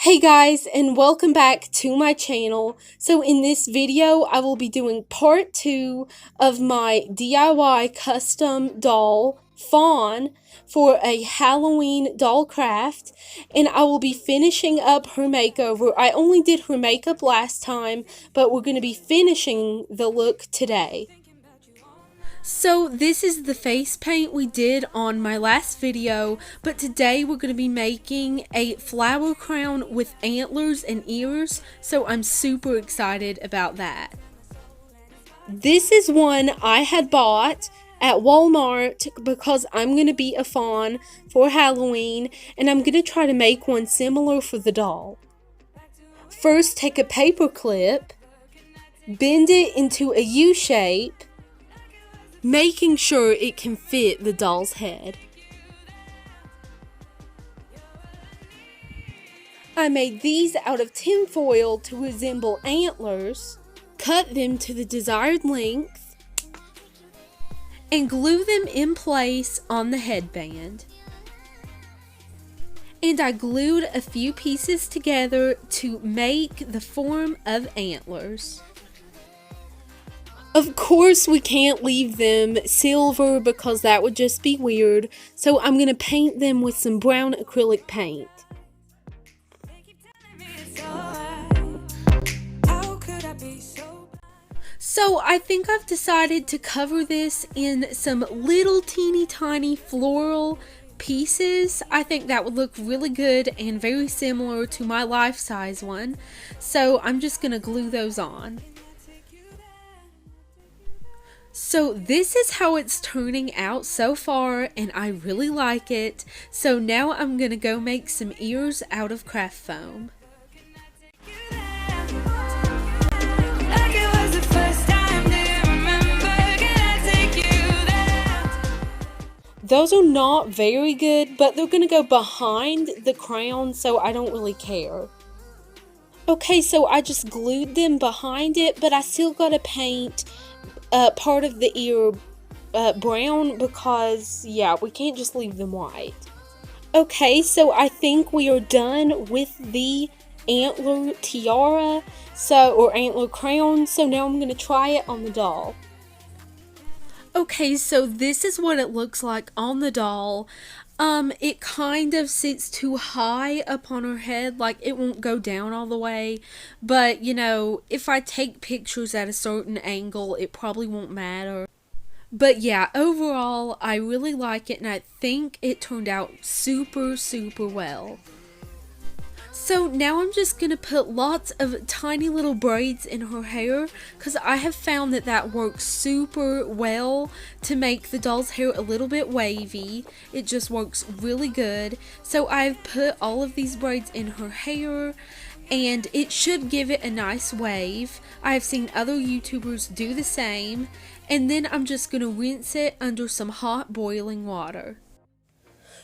Hey guys, and welcome back to my channel. So in this video I will be doing part 2 of my DIY custom doll fawn for a Halloween doll craft, and I will be finishing up her makeover. I only did her makeup last time, but we're going to be finishing the look today. So this is the face paint we did on my last video, but today we're going to be making a flower crown with antlers and ears, so I'm super excited about that. This is one I had bought at Walmart because I'm going to be a fawn for Halloween, and I'm going to try to make one similar for the doll. First, take a paper clip, bend it into a U shape, making sure it can fit the doll's head. I made these out of tin foil to resemble antlers, cut them to the desired length, and glue them in place on the headband. And I glued a few pieces together to make the form of antlers. Of course, we can't leave them silver because that would just be weird, so I'm going to paint them with some brown acrylic paint. So I think I've decided to cover this in some little teeny tiny floral pieces. I think that would look really good and very similar to my life-size one, so I'm just going to glue those on. So this is how it's turning out so far, and I really like it. So now I'm going to go make some ears out of craft foam. Those are not very good, but they're going to go behind the crown, so I don't really care. Okay, so I just glued them behind it, but I still got to paint part of the ear brown because, yeah, we can't just leave them white. Okay, so I think we are done with the antler tiara, or antler crown, so now I'm going to try it on the doll. Okay, so this is what it looks like on the doll. It kind of sits too high up on her head, like it won't go down all the way, but you know, if I take pictures at a certain angle, it probably won't matter. But yeah, overall, I really like it, and I think it turned out super well. So now I'm just going to put lots of tiny little braids in her hair because I have found that that works super well to make the doll's hair a little bit wavy. It just works really good. So I've put all of these braids in her hair, and it should give it a nice wave. I've seen other YouTubers do the same, and then I'm just going to rinse it under some hot boiling water.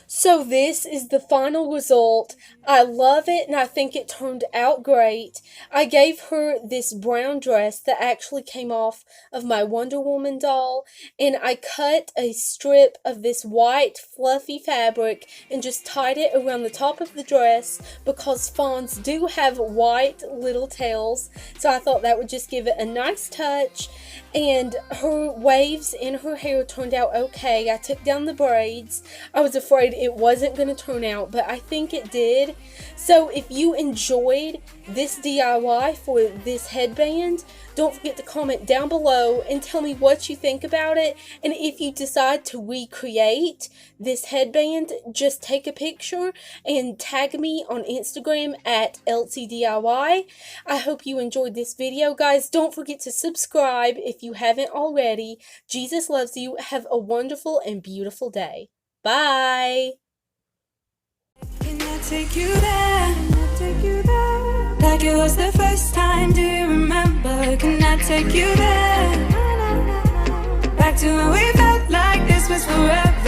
So this is the final result. I love it, and I think it turned out great. I gave her this brown dress that actually came off of my Wonder Woman doll, and I cut a strip of this white fluffy fabric and just tied it around the top of the dress because fawns do have white little tails, so I thought that would just give it a nice touch. And her waves in her hair turned out okay. I took down the braids. I was afraid it wasn't going to turn out, but I think it did. So if you enjoyed this DIY for this headband, don't forget to comment down below and tell me what you think about it. And if you decide to recreate this headband, just take a picture and tag me on Instagram at ElsieDIY. I hope you enjoyed this video, guys. Don't forget to subscribe if you haven't already. Jesus loves you. Have a wonderful and beautiful day. Bye. Can I take you there? Like it was the first time, do you remember? Can I take you there? Back to when we felt like this was forever.